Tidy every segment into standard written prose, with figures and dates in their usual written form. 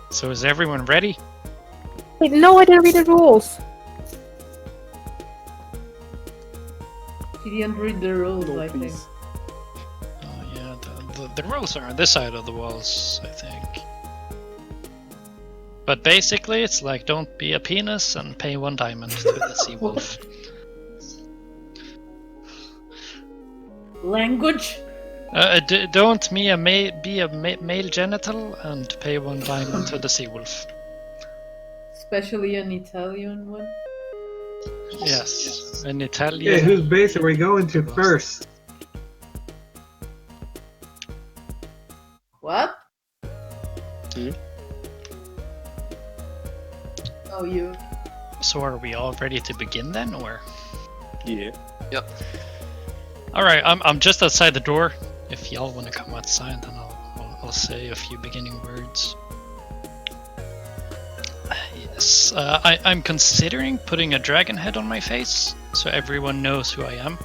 So is everyone ready? Wait, no, I didn't read the rules. She didn't read the rules, No, I think. please. Oh yeah, the rules are on this side of the walls, I think. But basically, it's like don't be a penis and pay 1 diamond to the sea wolf. Language? Don't be a male genital and pay 1 diamond to the sea wolf. Especially an Italian one. Yes, an Italian. Okay, whose base are we going to first? What? Hmm? Oh, you. So are we all ready to begin then, or? Yeah. Yep. All right, I'm just outside the door. If y'all want to come outside, then I'll say a few beginning words. Yes, I'm considering putting a dragon head on my face so everyone knows who I am,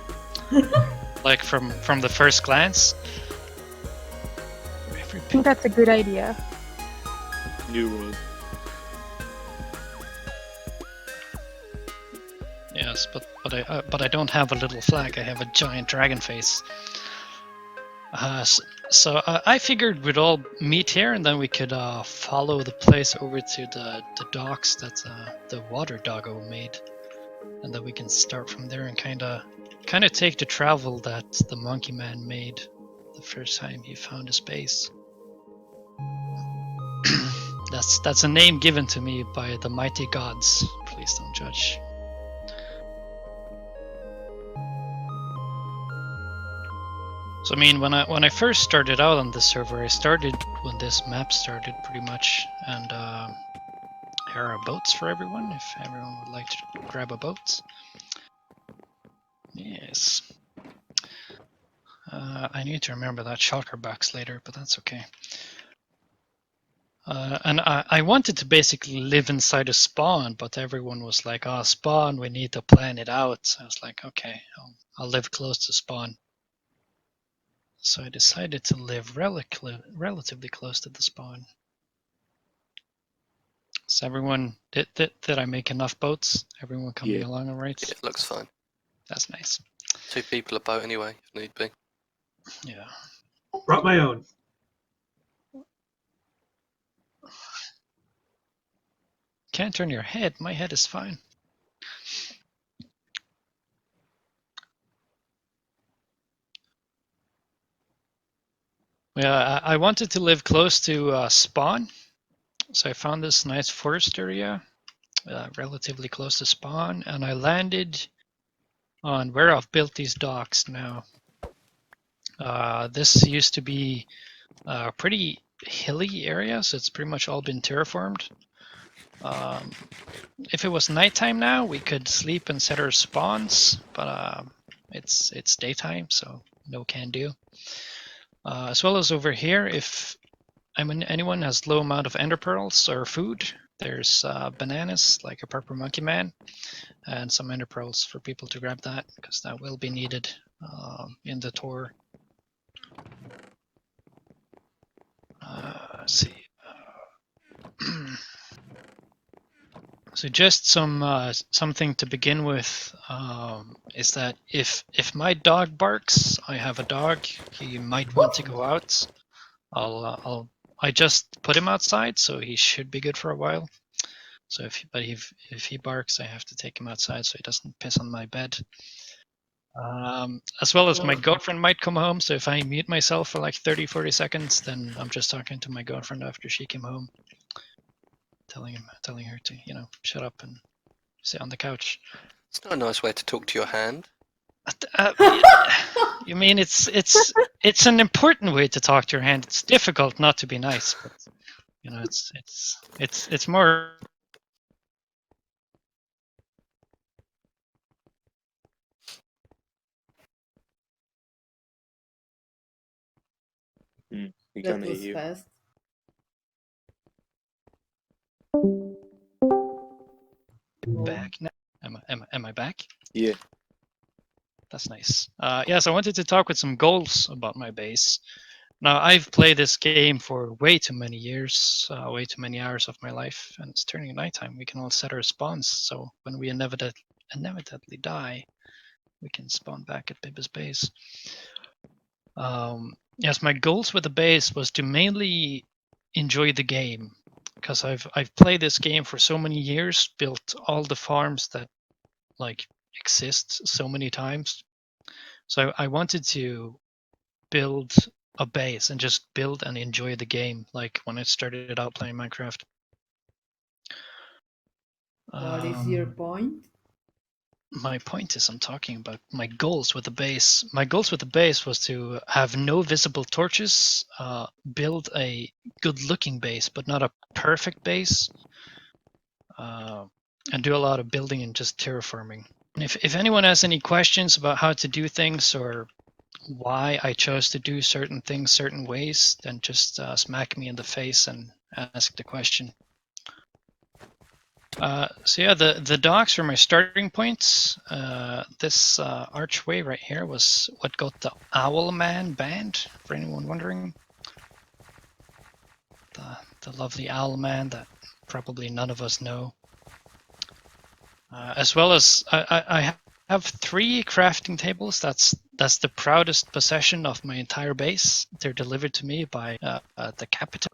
like from the first glance. I think that's a good idea. New rule. Yes, but I don't have a little flag. I have a giant dragon face. So I figured we'd all meet here, and then we could follow the place over to the docks that the water doggo made, and then we can start from there and kind of take the travel that the monkey man made the first time he found his base. That's a name given to me by the mighty gods. Please don't judge. So I mean, when I first started out on this server, I started when this map started pretty much, and here are boats for everyone, if everyone would like to grab a boat. Yes. I need to remember that shulker box later, but that's okay. And I wanted to basically live inside a spawn, but everyone was like, "Oh, spawn, we need to plan it out." So I was like, "Okay, I'll live close to spawn." So I decided to live relatively close to the spawn. So everyone, did I make enough boats? Everyone coming Yeah. along all right? It looks fine. That's nice. 2 people a boat anyway, if need be. Yeah. Brought my own. Can't turn your head. My head is fine. Yeah, I wanted to live close to spawn, so I found this nice forest area, relatively close to spawn, and I landed on where I've built these docks now. This used to be a pretty hilly area, so it's pretty much all been terraformed. If it was nighttime now, we could sleep and set our spawns, but it's daytime, so no can do. As well as over here, if anyone has low amount of ender pearls or food, there's bananas, like a purple monkey man, and some ender pearls for people to grab that, because that will be needed in the tour. Let's see. So just something to begin with is that if my dog barks, I have a dog. He might want to go out. I just put him outside, so he should be good for a while. So if he barks, I have to take him outside so he doesn't piss on my bed. As well as my girlfriend might come home, so if I mute myself for like 30-40 seconds, then I'm just talking to my girlfriend after she came home, telling her to, you know, shut up and sit on the couch. It's not a nice way to talk to your hand. You mean it's an important way to talk to your hand. It's difficult not to be nice, but you know, it's more. We That can't hear was you. fast. Back now. Am I back? Yeah. That's nice. Yes, I wanted to talk with some goals about my base. Now, I've played this game for way too many years, way too many hours of my life, and it's turning nighttime. We can all set our spawns, so when we inevitably die, we can spawn back at Bibbe's base. Yes, my goals with the base was to mainly enjoy the game, because I've played this game for so many years, built all the farms that like exist so many times. So I wanted to build a base and just build and enjoy the game, like when I started out playing Minecraft. What is your point? My point is I'm talking about my goals with the base. My goals with the base was to have no visible torches, build a good-looking base, but not a perfect base, and do a lot of building and just terraforming. And if anyone has any questions about how to do things or why I chose to do certain things certain ways, then just smack me in the face and ask the question. So yeah, the docks were my starting points. This archway right here was what got the Owl Man banned, for anyone wondering. The lovely Owl Man that probably none of us know. As well as I have 3 crafting tables. That's the proudest possession of my entire base. They're delivered to me by the Captain.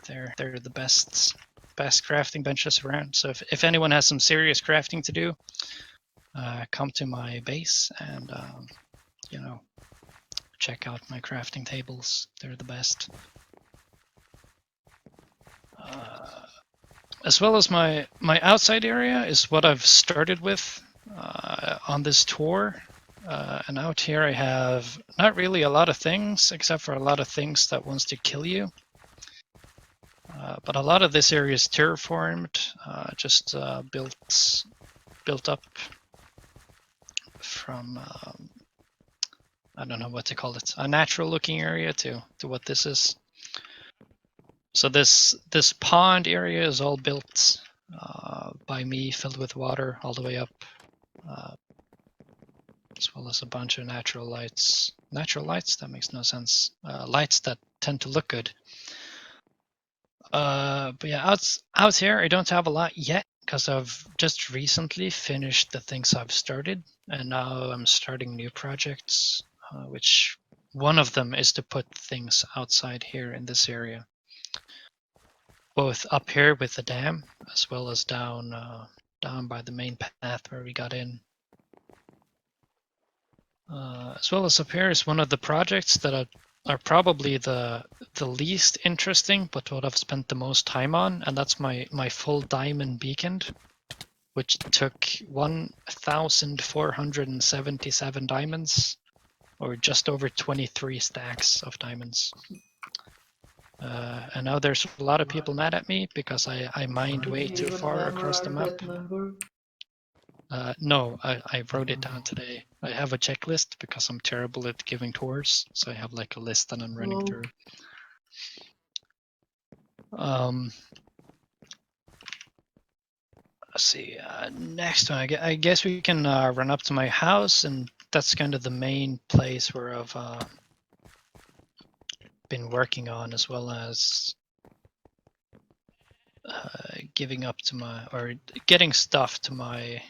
They're the best crafting benches around. So if anyone has some serious crafting to do, come to my base and you know, check out my crafting tables. They're the best. As well as my outside area is what I've started with on this tour. And out here I have not really a lot of things, except for a lot of things that wants to kill you. But a lot of this area is terraformed, just built up from I don't know what to call it, a natural looking area to what this is. So this pond area is all built by me, filled with water all the way up, as well as a bunch of natural lights. Natural lights? That makes no sense. Lights that tend to look good. But yeah, out here I don't have a lot yet because I've just recently finished the things I've started, and now I'm starting new projects, which one of them is to put things outside here in this area. Both up here with the dam, as well as down by the main path where we got in. As well as up here is one of the projects that are probably the least interesting, but what I've spent the most time on, and that's my full diamond beacon, which took 1,477 diamonds, or just over 23 stacks of diamonds. And now there's a lot of people mad at me because I mined way Do you too even far remember across the map. that number? No, I wrote it down today. I have a checklist because I'm terrible at giving tours, so I have like a list that I'm running through. Let's see. Next one, I guess we can run up to my house, and that's kind of the main place where I've been working on, as well as giving up to my, or getting stuff to my.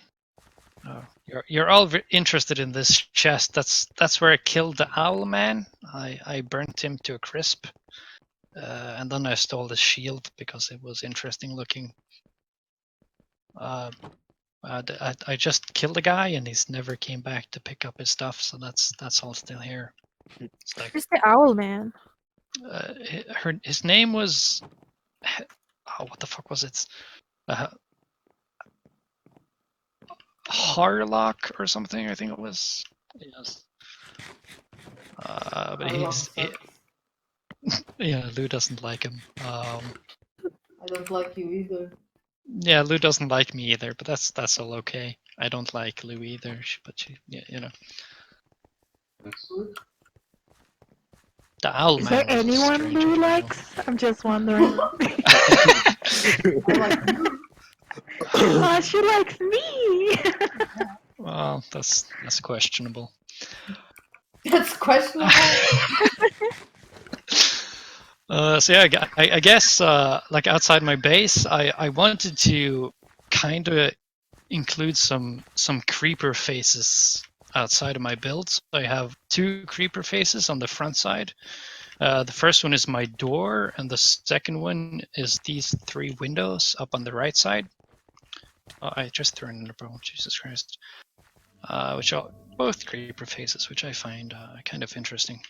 Oh, you're all interested in this chest. That's where I killed the Owl Man. I burnt him to a crisp, and then I stole the shield because it was interesting looking. I just killed a guy and he's never came back to pick up his stuff, so that's all still here. It's like, Who's the Owl Man? his name was, oh, what the fuck was it? Harlock or something, I think it was. Yes. But yeah, Lou doesn't like him. I don't like you either. Yeah, Lou doesn't like me either, but that's all okay. I don't like Lou either, but yeah, you know. That's good. The Owl Is Man there was a anyone strange Lou individual. likes? I'm just wondering. I like you. Oh, she likes me. Well, that's questionable. That's questionable. So yeah, I guess like outside my base, I wanted to kind of include some creeper faces outside of my builds. I have 2 creeper faces on the front side. The first one is my door, and the second one is these 3 windows up on the right side. Oh, I just threw in a bone, Jesus Christ. Which are both creeper faces, which I find kind of interesting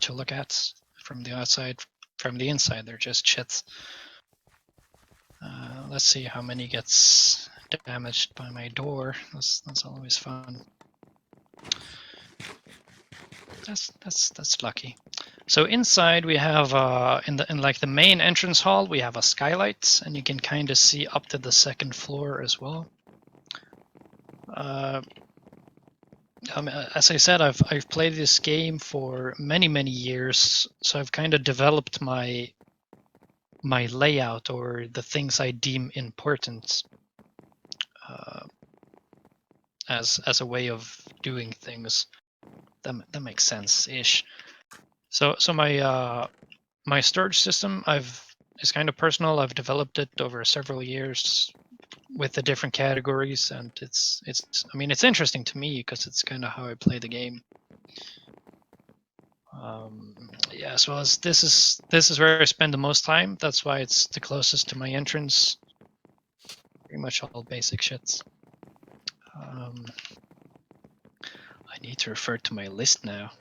to look at from the outside. From the inside, they're just shits. Let's see how many gets damaged by my door. That's always fun. That's lucky. So inside we have in like the main entrance hall we have a skylight, and you can kind of see up to the 2nd floor as well. As I said, I've played this game for many years, so I've kind of developed my layout, or the things I deem important, as a way of doing things. That makes sense ish. So my storage system is kind of personal. I've developed it over several years with the different categories, and it's I mean, it's interesting to me because it's kind of how I play the game. Yeah, as well as this is where I spend the most time. That's why it's the closest to my entrance. Pretty much all basic shits. I need to refer to my list now.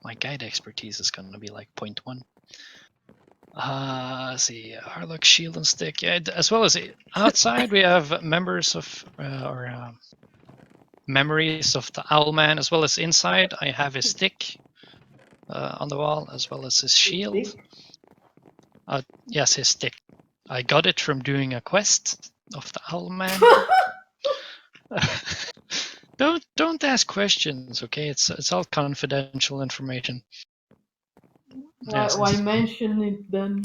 My guide expertise is gonna be like 0.1. Let's see, Harlock, Shield, and Stick. Yeah, as well as outside, we have members of memories of the Owlman, as well as inside, I have his stick on the wall, as well as his shield. Stick? Yes, his stick. I got it from doing a quest of the Owlman. Don't ask questions, okay? It's all confidential information. Why mention it then?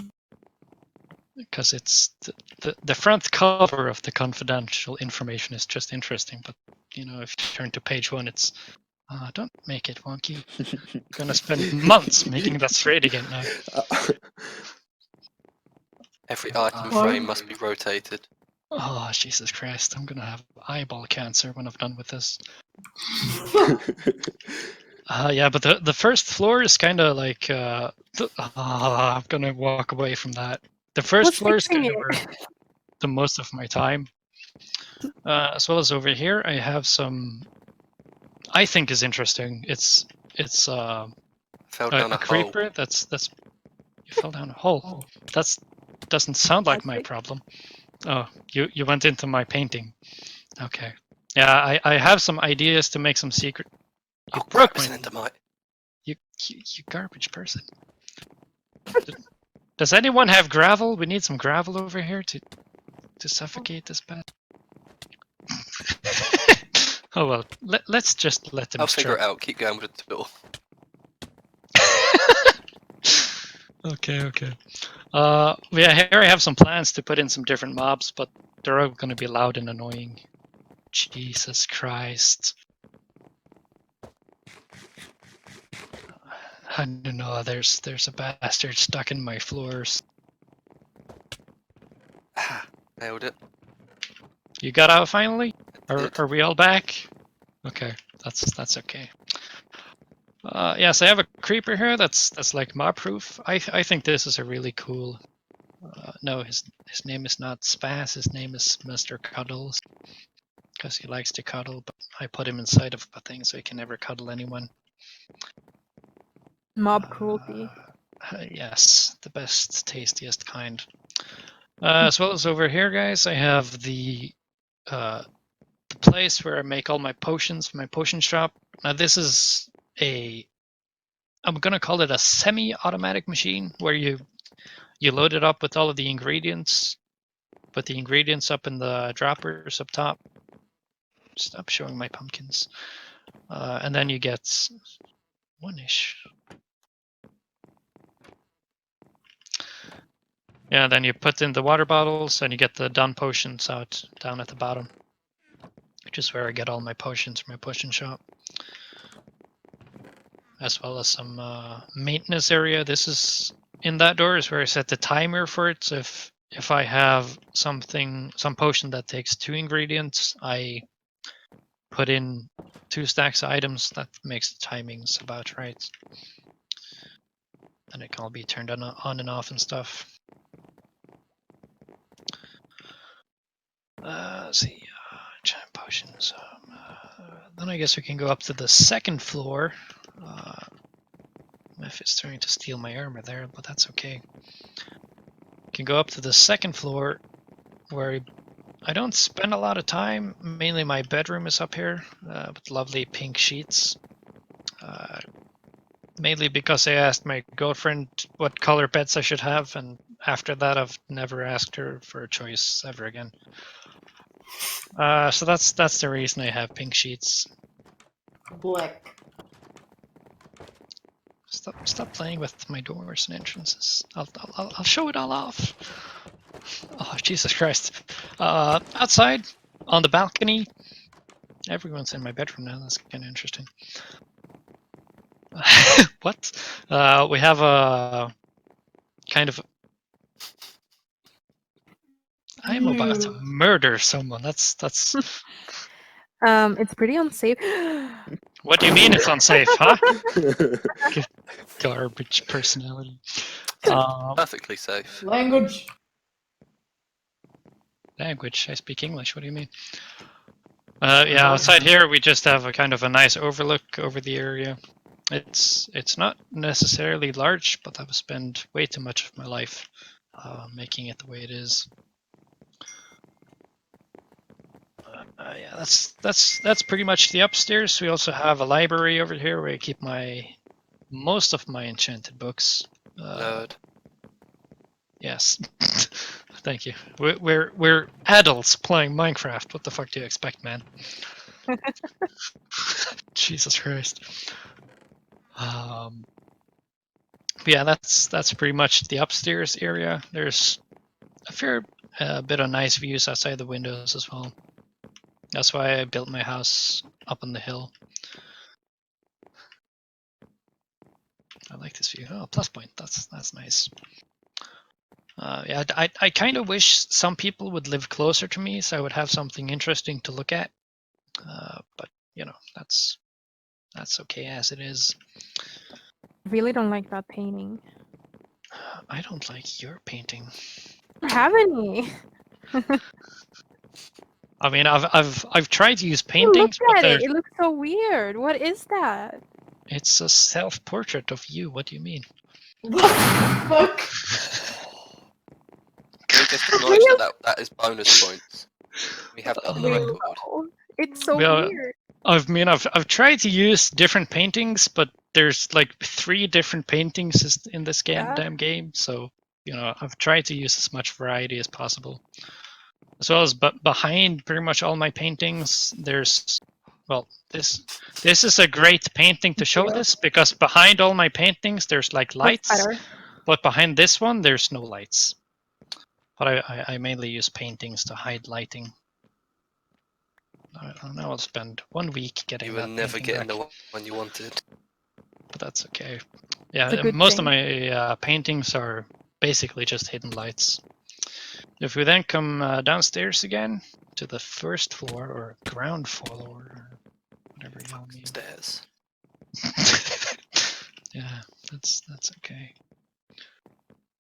Because it's the front cover of the confidential information is just interesting, but you know, if you turn to page 1, it's don't make it wonky. I'm gonna spend months making that straight again now. Every item Why? frame must be rotated. Oh, Jesus Christ, I'm gonna have eyeball cancer when I'm done with this. Yeah, but the first floor is kind of like I'm gonna walk away from that. The first What's floor is fixing kind of it? where the most of my time. As well as over here, I have some I think is interesting. It's Fell down a a hole. creeper that's you fell down a hole. That's doesn't sound like my problem. Oh, you went into my painting. Okay. Yeah, I have some ideas to make some secret. You Oh, broke crap, my Endermite. you garbage person. Does anyone have gravel? We need some gravel over here to suffocate this bat. Oh well, let's just let them I'll figure it struggle. out. Keep going with the door. Okay. Yeah, here I have some plans to put in some different mobs, but they're all going to be loud and annoying. Jesus Christ. I don't know, there's a bastard stuck in my floors. Ah, nailed it. You got out finally? Did. Are we all back? Okay, that's okay. Yes, I have a creeper here that's like mob proof. I think this is a really cool. No, his name is not Spaz. His name is Mr. Cuddles, because he likes to cuddle. But I put him inside of a thing so he can never cuddle anyone. Mob cruelty. Yes, the best, tastiest kind. As well as over here, guys, I have the place where I make all my potions for my potion shop. Now this is I'm gonna call it a semi-automatic machine, where you load it up with all of the ingredients, put the ingredients up in the droppers up top. Stop showing my pumpkins. And then you get one-ish. Yeah, then you put in the water bottles and you get the done potions out down at the bottom, which is where I get all my potions from my potion shop. as well as some maintenance area. This is in that door is where I set the timer for it. So if I have some potion that takes 2 ingredients, I put in 2 stacks of items. That makes the timings about right. And it can all be turned on and off and stuff. Let's see, giant potions. Then I guess we can go up to the second floor. If it's trying to steal my armor there, but that's okay. Can go up to the second floor where I don't spend a lot of time. Mainly my bedroom is up here with lovely pink sheets. Mainly because I asked my girlfriend what color beds I should have, and after that I've never asked her for a choice ever again. So that's the reason I have pink sheets. Black. Stop playing with my doors and entrances. I'll show it all off. Oh, Jesus Christ. Outside, on the balcony. Everyone's in my bedroom now. That's kind of interesting. What? We have a kind of. I'm about to murder someone. That's. It's pretty unsafe. What do you mean it's unsafe, huh? Garbage personality. Perfectly safe. Language. Language. I speak English. What do you mean? Yeah, outside here we just have a kind of a nice overlook over the area. It's not necessarily large, but I've spent way too much of my life making it the way it is. Yeah, that's pretty much the upstairs. We also have a library over here where I keep most of my enchanted books. Nerd. Yes. Thank you. We're adults playing Minecraft. What the fuck do you expect, man? Jesus Christ. But yeah, that's pretty much the upstairs area. There's a fair bit of nice views outside the windows as well. That's why I built my house up on the hill. I like this view. Oh, plus point. That's nice. Yeah, I kind of wish some people would live closer to me, so I would have something interesting to look at. But you know, that's okay as it is. I really don't like that painting. I don't like your painting. I don't have any. I mean, I've tried to use Look paintings, but at it. It looks so weird. What is that? it's a self-portrait of you. What do you mean? What the fuck? Can we just acknowledge that is bonus points? We have that on the record. No. It's so Well, weird. I mean, I've tried to use different paintings, but there's like 3 different paintings in this damn game. So you know, I've tried to use as much variety as possible. As well as behind pretty much all my paintings, there's this is a great painting to show this, because behind all my paintings there's like lights, Better. but behind this one there's no lights. But I mainly use paintings to hide lighting. Now I'll spend 1 week getting You were that never painting getting back, the one you wanted. but that's okay. It's Yeah, a good most thing. of my paintings are basically just hidden lights. If we then come downstairs again to the first floor or ground floor, or whatever you want me. Stairs. Yeah, that's okay.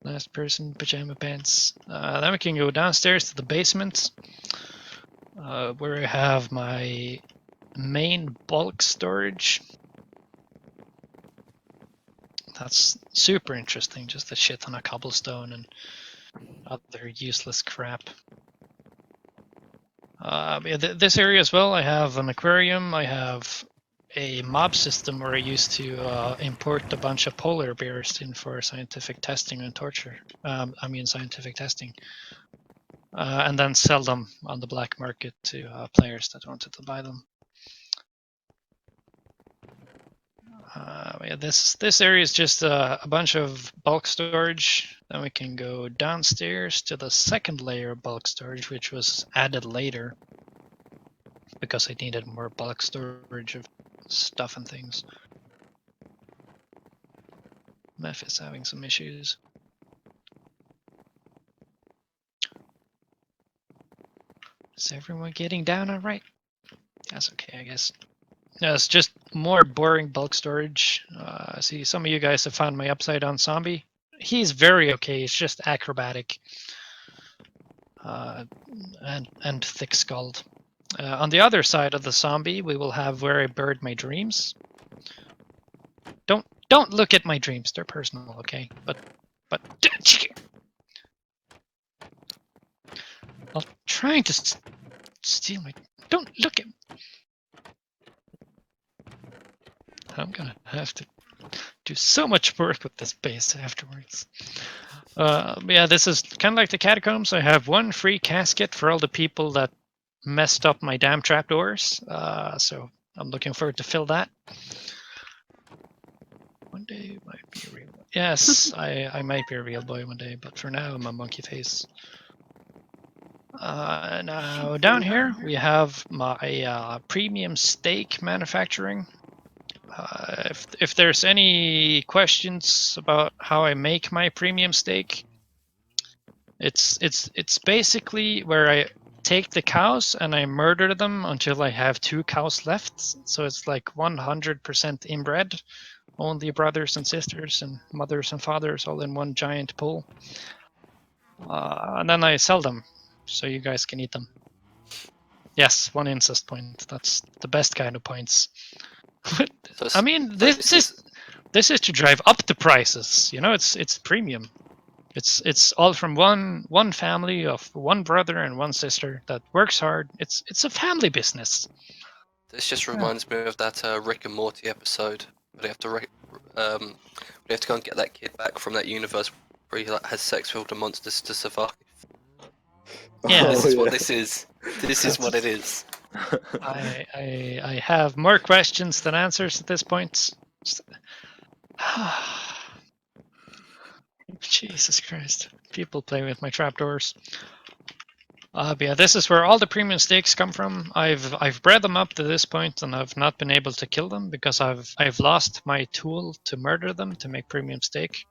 Last person, pajama pants. Then we can go downstairs to the basement, where I have my main bulk storage. That's super interesting, just a shit ton of cobblestone and other useless crap. Yeah, this area as well, I have an aquarium, I have a mob system where I used to import a bunch of polar bears in for scientific testing and torture. Scientific testing. And then sell them on the black market to players that wanted to buy them. Yeah, this area is just a bunch of bulk storage. Then we can go downstairs to the second layer of bulk storage, which was added later because I needed more bulk storage of stuff and things. Meth is having some issues. Is everyone getting down all right? That's okay, I guess. No, it's just more boring bulk storage. See, some of you guys have found my upside down zombie. He's very okay. He's just acrobatic and thick-skulled. On the other side of the zombie, we will have where I buried my dreams. Don't look at my dreams. They're personal, okay? But I'm trying to steal my. Don't look at. I'm gonna have to do so much work with this base afterwards. Yeah, this is kind of like the catacombs. I have one free casket for all the people that messed up my damn trapdoors. So I'm looking forward to fill that. One day might be a real boy. Yes, I might be a real boy one day, but for now I'm a monkey face. Now down here we have my premium steak manufacturing. If there's any questions about how I make my premium steak, it's basically where I take the cows and I murder them until I have 2 cows left. So it's like 100% inbred, only brothers and sisters and mothers and fathers all in one giant pool. And then I sell them, so you guys can eat them. Yes, 1 incest point. That's the best kind of points. I mean, this is to drive up the prices. You know, it's premium. It's all from one family of 1 brother and 1 sister that works hard. It's a family business. This just reminds me of that Rick and Morty episode where they have to go and get that kid back from that universe where he has sex with all the monsters to survive. Yeah, This is what this is. This is what it is. I have more questions than answers at this point. Jesus Christ. People play with my trapdoors. But yeah, this is where all the premium steaks come from. I've bred them up to this point and I've not been able to kill them because I've lost my tool to murder them to make premium steak.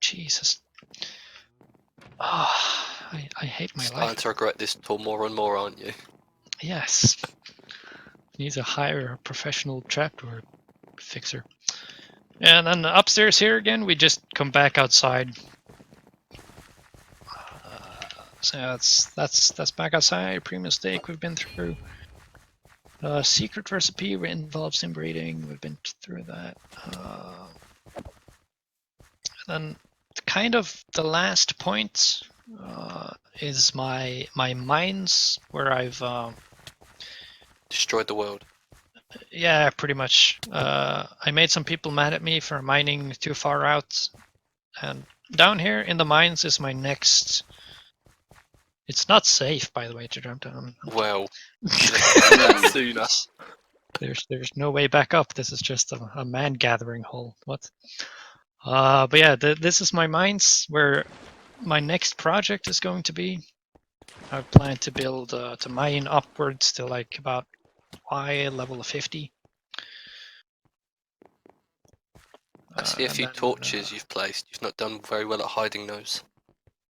Jesus. I hate my Starting life. to regret this tool more and more, aren't you? Yes. Need to hire a professional trapdoor fixer. And then upstairs here again, we just come back outside. So that's back outside. Premium steak we've been through. Secret recipe involves inbreeding. We've been through that. And then kind of the last point is my mines where I've Destroyed the world. yeah, pretty much. I made some people mad at me for mining too far out, and down here in the mines is my next. It's not safe, by the way, to jump down. Well, sooner. There's no way back up. This is just a man gathering hole. What? But yeah, this is my mines where my next project is going to be. I plan to build to mine upwards to like about Y level of 50. I see a few torches you've placed. You've not done very well at hiding those.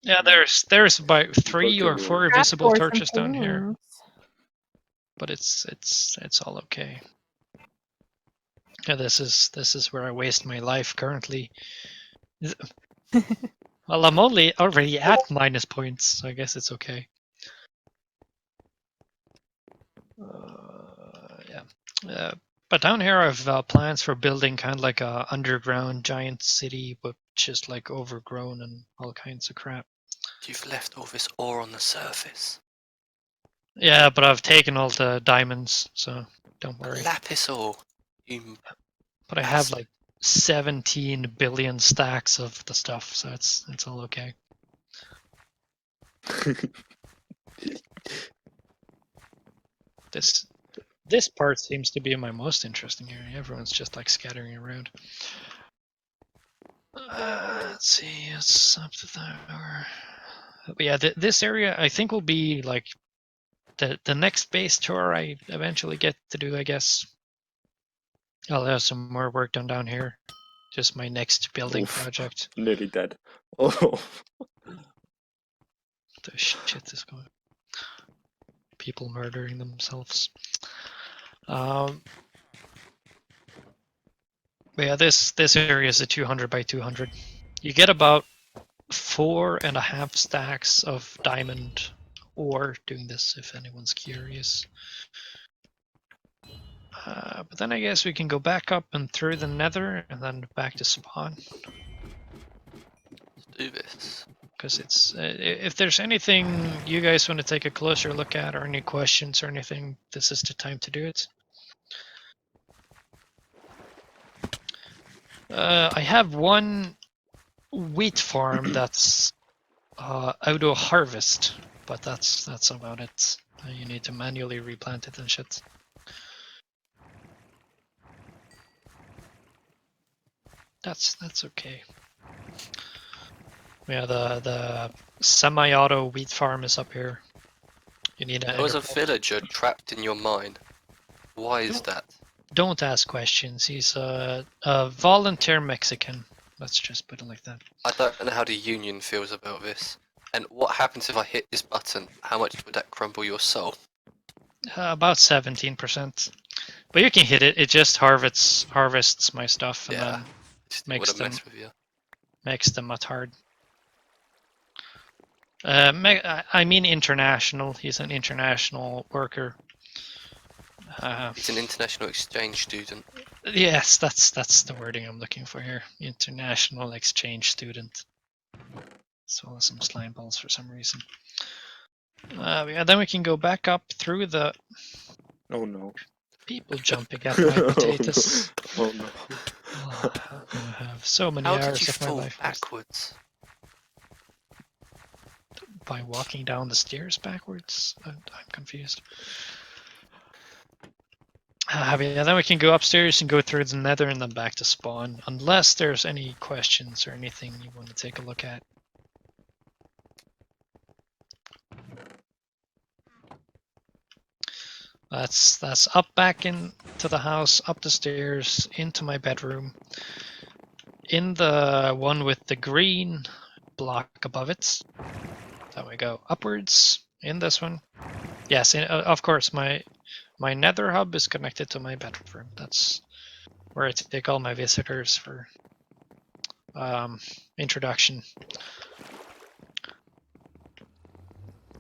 Yeah, there's about 3 or 4 visible Trapdoors and torches down here, things. but it's all okay. Yeah, this is where I waste my life currently. Well, I'm already at minus points, so I guess it's okay. Yeah. But down here I've plans for building kind of like a underground giant city, but just like overgrown and all kinds of crap. You've left all this ore on the surface. Yeah, but I've taken all the diamonds, so don't worry. Lapis ore. But I have like 17 billion stacks of the stuff, so it's all okay. This part seems to be my most interesting area. Everyone's just like scattering around. Let's see, it's up to there. But yeah, this area I think will be like the next base tour I eventually get to do, I guess. I'll have some more work done down here. Just my next building Oof. project. Nearly dead. Oh. The shit is going. People murdering themselves. But yeah, this area is a 200 by 200. You get about 4.5 stacks of diamond ore doing this, if anyone's curious. But then I guess we can go back up and through the nether and then back to spawn. Let's do this. Because it's if there's anything you guys want to take a closer look at or any questions or anything, this is the time to do it. I have one wheat farm that's auto harvest, but that's about it. You need to manually replant it and shit. That's okay. Yeah, the semi-auto wheat farm is up here. You need There was a ender- villager trapped in your mine. Why is that? Don't ask questions. He's a volunteer Mexican. Let's just put it like that. I don't know how the union feels about this. And what happens if I hit this button? How much would that crumble your soul? About 17%. But you can hit it. It just harvests my stuff and Yeah. then Just makes what a mess with you. makes them not hard. I mean international. He's an international worker. He's an international exchange student. Yes, that's the wording I'm looking for here. International exchange student. As well as some slime balls for some reason. Yeah, then we can go back up through the Oh no. people jumping at my potatoes. Oh no. Oh, I have so many How did hours you of my fall life lost backwards? by walking down the stairs backwards. I'm confused. Yeah, then we can go upstairs and go through the nether and then back to spawn, unless there's any questions or anything you want to take a look at. That's up back into the house, up the stairs, into my bedroom. In the one with the green block above it. Then we go upwards in this one. Yes, of course, my nether hub is connected to my bedroom. That's where I take all my visitors for introduction.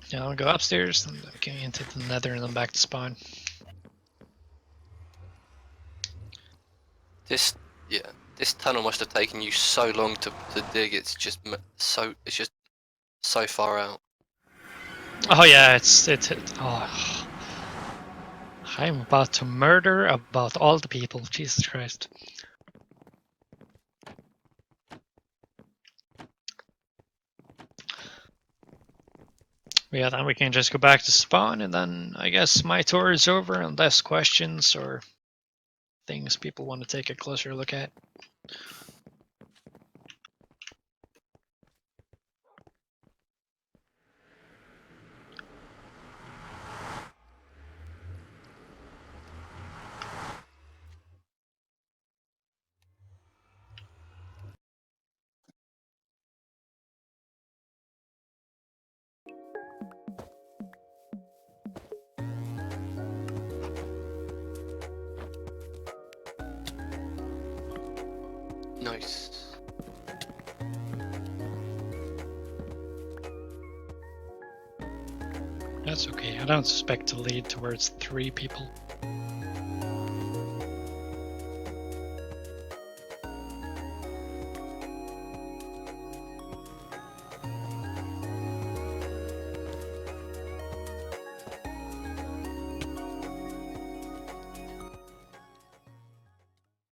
Yeah, I'll go upstairs, and go into the nether, and then back to spawn. This tunnel must have taken you so long to dig. It's just so far out. Oh yeah, it's oh. I'm about to murder about all the people. Jesus Christ. Yeah, then we can just go back to spawn, and then I guess my tour is over unless questions or things people want to take a closer look at. Nice. That's okay. I don't expect to lead towards 3 people.